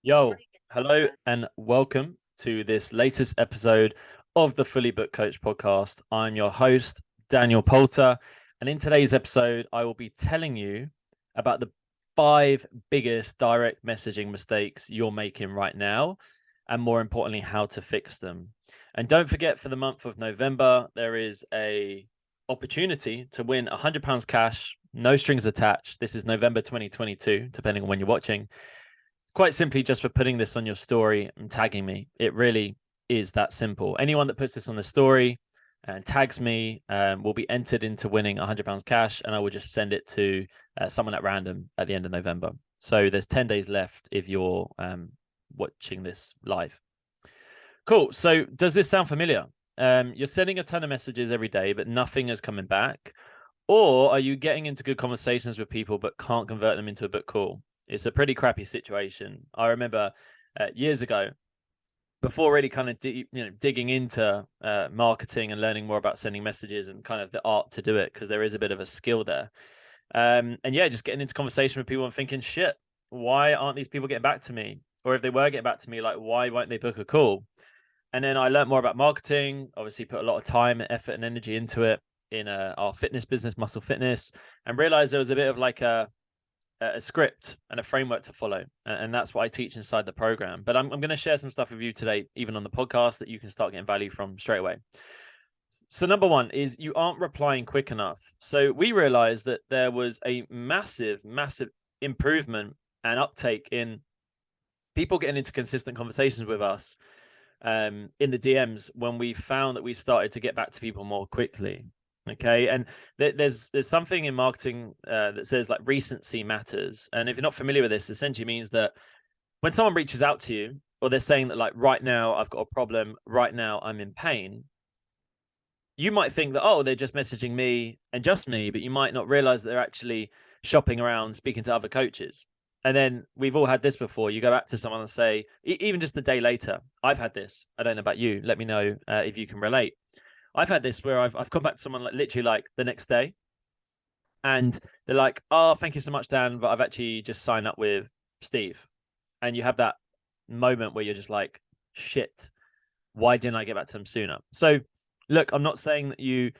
Yo, hello, and welcome to this latest episode of the Fully Booked Coach podcast. I'm your host, Daniel Poulter, and in today's episode, I will be telling you about the 5 biggest direct messaging mistakes you're making right now, and more importantly, how to fix them. And don't forget, for the month of November, there is a opportunity to win £100 cash, no strings attached. This is November 2022, depending on when you're watching, quite simply just for putting this on your story and tagging me. It really is that simple. Anyone that puts this on the story and tags me will be entered into winning £100 cash, and I will just send it to someone at random at the end of November. So there's 10 days left if you're watching this live. Cool. So does this sound familiar? You're sending a ton of messages every day, but nothing is coming back. Or are you getting into good conversations with people but can't convert them into a book call? It's a pretty crappy situation. I remember years ago, before really kind of digging into marketing and learning more about sending messages and kind of the art to do it, because there is a bit of a skill there. And yeah, just getting into conversation with people and thinking, shit, why aren't these people getting back to me? Or if they were getting back to me, like, why won't they book a call? And then I learned more about marketing, obviously put a lot of time, effort, and energy into it in our fitness business, Muscle Fitness, and realized there was a bit of like a script and a framework to follow. And that's what I teach inside the program. But I'm going to share some stuff with you today, even on the podcast, that you can start getting value from straight away. So number one is you aren't replying quick enough. So we realized that there was a massive improvement and uptake in people getting into consistent conversations with us in the DMs when we found that we started to get back to people more quickly. Okay, and there's something in marketing that says like recency matters. And if you're not familiar with this, essentially means that when someone reaches out to you, or they're saying that like, right now I've got a problem, right now I'm in pain, you might think that, oh, they're just messaging me and just me, but you might not realize that they're actually shopping around, speaking to other coaches. And then we've all had this before. You go back to someone and say, even just a day later, I've had this. I don't know about you. Let me know if you can relate. I've had this where I've come back to someone like literally like the next day, and they're like, "Oh, thank you so much, Dan, but I've actually just signed up with Steve." And you have that moment where you're just like, "Shit, why didn't I get back to them sooner?" So, look, I'm not saying that you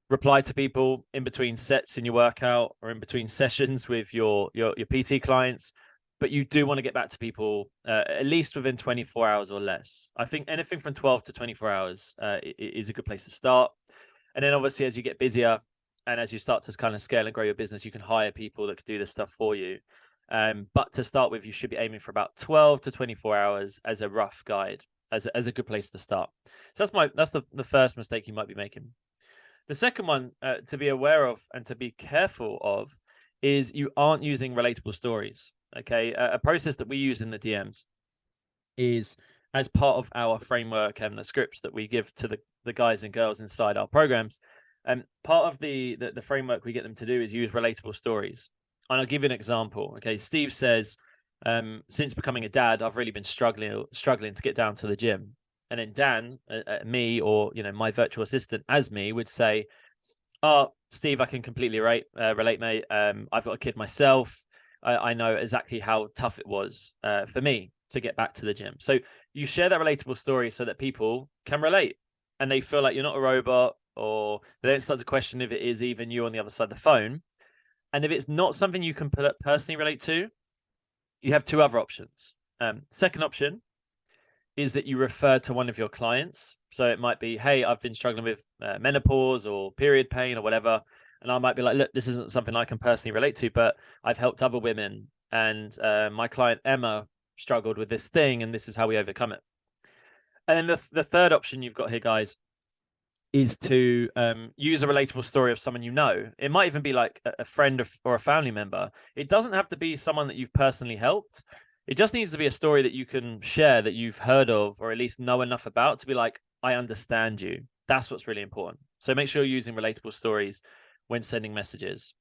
reply to people in between sets in your workout or in between sessions with your PT clients, but you do want to get back to people at least within 24 hours or less. I think anything from 12 to 24 hours is a good place to start. And then obviously, as you get busier and as you start to kind of scale and grow your business, you can hire people that could do this stuff for you. But to start with, you should be aiming for about 12 to 24 hours as a rough guide, as a good place to start. So that's the first mistake you might be making. The second one to be aware of and to be careful of is you aren't using relatable stories. Okay, a process that we use in the DMs is, as part of our framework and the scripts that we give to the guys and girls inside our programs. And part of the framework we get them to do is use relatable stories. And I'll give you an example. Okay, Steve says, since becoming a dad, I've really been struggling to get down to the gym. And then Dan, me, or my virtual assistant as me, would say, "Oh, Steve, I can completely relate, mate. I've got a kid myself. I know exactly how tough it was for me to get back to the gym." So you share that relatable story so that people can relate and they feel like you're not a robot, or they don't start to question if it is even you on the other side of the phone. And if it's not something you can personally relate to, you have two other options. Second option is that you refer to one of your clients. So it might be, "Hey, I've been struggling with menopause or period pain or whatever." And I might be like, "Look, this isn't something I can personally relate to, but I've helped other women. And my client, Emma, struggled with this thing, and this is how we overcome it." And then the third option you've got here, guys, is to use a relatable story of someone you know. It might even be like a friend or a family member. It doesn't have to be someone that you've personally helped. It just needs to be a story that you can share, that you've heard of, or at least know enough about to be like, "I understand you." That's what's really important. So make sure you're using relatable stories when sending messages.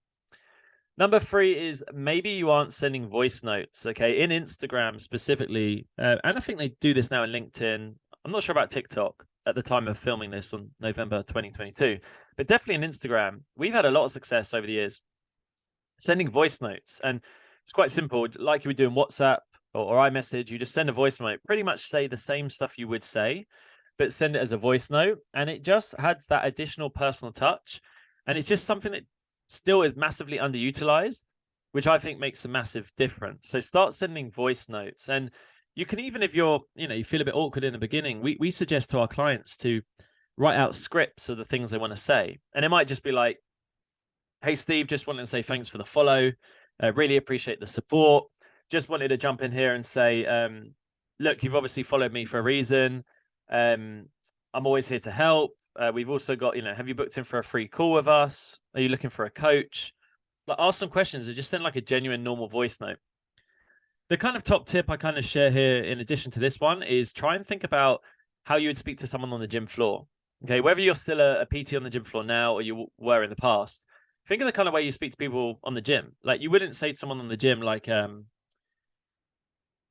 Number 3 is maybe you aren't sending voice notes. Okay, in Instagram specifically, and I think they do this now in LinkedIn. I'm not sure about TikTok at the time of filming this on November 2022, but definitely in Instagram, we've had a lot of success over the years sending voice notes. And it's quite simple, like you would do in WhatsApp. or iMessage, you just send a voice note, pretty much say the same stuff you would say, but send it as a voice note. And it just adds that additional personal touch. And it's just something that still is massively underutilized, which I think makes a massive difference. So start sending voice notes. And you can, even if you're, you feel a bit awkward in the beginning, we suggest to our clients to write out scripts of the things they want to say. And it might just be like, hey, Steve, just wanted to say thanks for the follow. Really appreciate the support. Just wanted to jump in here and say, look, you've obviously followed me for a reason. I'm always here to help. We've also got, have you booked in for a free call with us? Are you looking for a coach? Like, ask some questions and just send like a genuine normal voice note. The kind of top tip I kind of share here, in addition to this one, is try and think about how you would speak to someone on the gym floor. Okay, whether you're still a PT on the gym floor now or you were in the past, think of the kind of way you speak to people on the gym. Like, you wouldn't say to someone on the gym, like,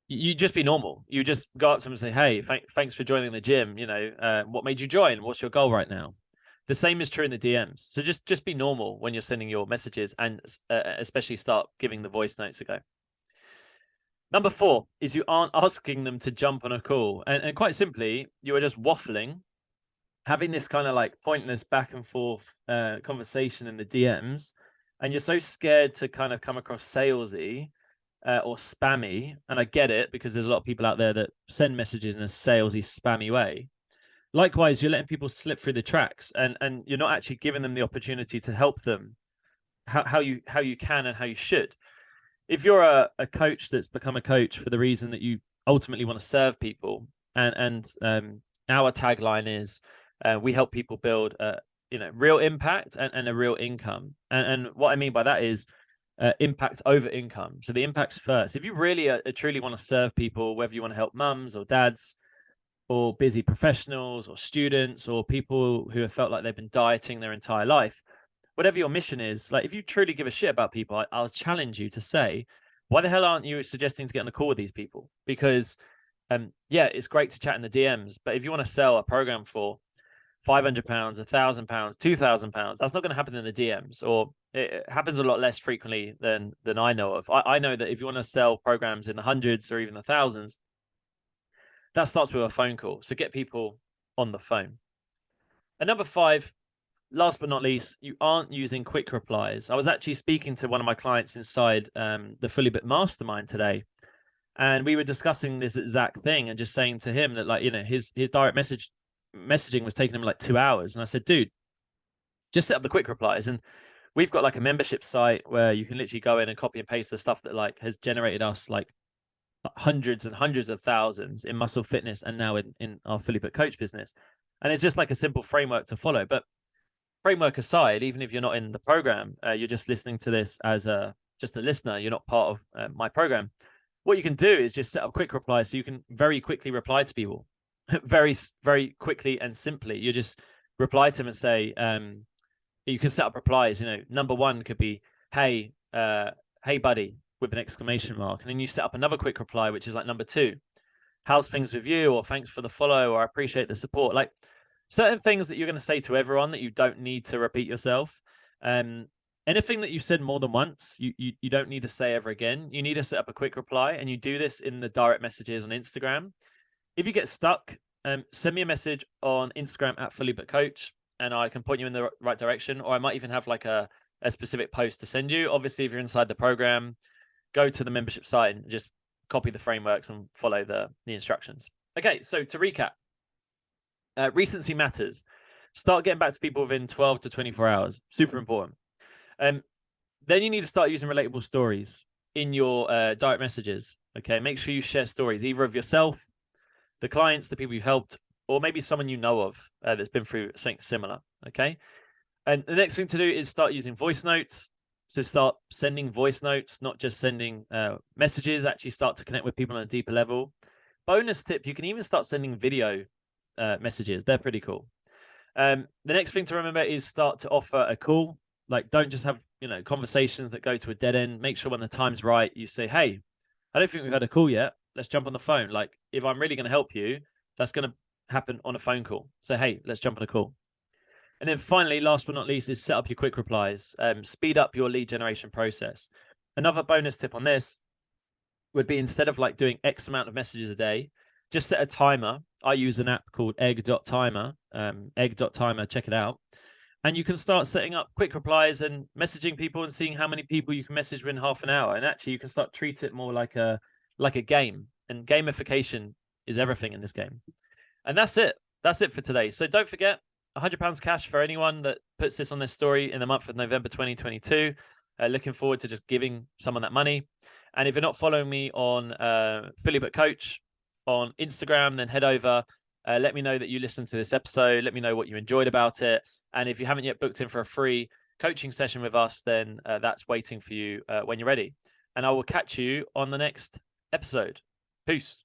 you just be normal. You just go up to them and say, hey, thanks for joining the gym. What made you join? What's your goal right now? The same is true in the DMs. So just be normal when you're sending your messages, and especially start giving the voice notes a go. Number 4 is you aren't asking them to jump on a call. And quite simply, you are just waffling, having this kind of like pointless back and forth conversation in the DMs. And you're so scared to kind of come across salesy or spammy. And I get it, because there's a lot of people out there that send messages in a salesy, spammy way. Likewise, you're letting people slip through the tracks, and you're not actually giving them the opportunity to help them how you can and how you should. If you're a coach that's become a coach for the reason that you ultimately want to serve people, and our tagline is we help people build real impact and a real income. And what I mean by that is impact over income. So the impact's first. If you really truly want to serve people, whether you want to help mums or dads or busy professionals or students or people who have felt like they've been dieting their entire life, whatever your mission is, like, if you truly give a shit about people, I'll challenge you to say, why the hell aren't you suggesting to get on a call with these people? Because yeah, it's great to chat in the DMs, but if you want to sell a program for £500, £1,000, £2,000, that's not going to happen in the DMs, or it happens a lot less frequently than I know of. I know that if you want to sell programs in the hundreds or even the thousands, that starts with a phone call. So get people on the phone. And number 5, last but not least, you aren't using quick replies. I was actually speaking to one of my clients inside the Fully Booked Mastermind today, and we were discussing this exact thing and just saying to him that, like, his direct messaging was taking him like 2 hours. And I said, dude, just set up the quick replies. And we've got like a membership site where you can literally go in and copy and paste the stuff that like has generated us like hundreds and hundreds of thousands in muscle fitness and now in our Fully Booked Coach business. And it's just like a simple framework to follow. But framework aside, even if you're not in the program, you're just listening to this as just a listener, you're not part of my program, what you can do is just set up quick replies so you can very quickly reply to people. very, very quickly and simply. You just reply to them and say, you can set up replies. Number 1 could be, hey buddy, with an exclamation mark. And then you set up another quick reply, which is like number 2, how's things with you? Or thanks for the follow, or I appreciate the support. Like, certain things that you're going to say to everyone that you don't need to repeat yourself. Anything that you said more than once, you don't need to say ever again. You need to set up a quick reply, and you do this in the direct messages on Instagram. If you get stuck, send me a message on Instagram at Fully Booked Coach, and I can point you in the right direction. Or I might even have like a specific post to send you. Obviously, if you're inside the program, go to the membership site and just copy the frameworks and follow the instructions. Okay, so to recap, recency matters. Start getting back to people within 12 to 24 hours. Super important. Then you need to start using relatable stories in your direct messages. Okay, make sure you share stories either of yourself, the clients, the people you've helped, or maybe someone you know of that's been through something similar. Okay, and the next thing to do is start using voice notes. So start sending voice notes, not just sending messages. Actually start to connect with people on a deeper level. Bonus tip, you can even start sending video messages. They're pretty cool. The next thing to remember is start to offer a call. Like, don't just have conversations that go to a dead end. Make sure when the time's right, you say, hey, I don't think we've had a call yet. Let's jump on the phone. Like, if I'm really going to help you, that's going to happen on a phone call. So, hey, let's jump on a call. And then finally, last but not least, is set up your quick replies. Speed up your lead generation process. Another bonus tip on this would be, instead of like doing X amount of messages a day, just set a timer. I use an app called egg.timer, egg.timer, check it out. And you can start setting up quick replies and messaging people and seeing how many people you can message within half an hour. And actually you can start treat it more like a game. And gamification is everything in this game. And that's it. That's it for today. So don't forget, £100 cash for anyone that puts this on their story in the month of November 2022. Looking forward to just giving someone that money. And if you're not following me on Philly Book Coach on Instagram, then head over. Let me know that you listened to this episode. Let me know what you enjoyed about it. And if you haven't yet booked in for a free coaching session with us, then that's waiting for you when you're ready. And I will catch you on the next episode. Peace.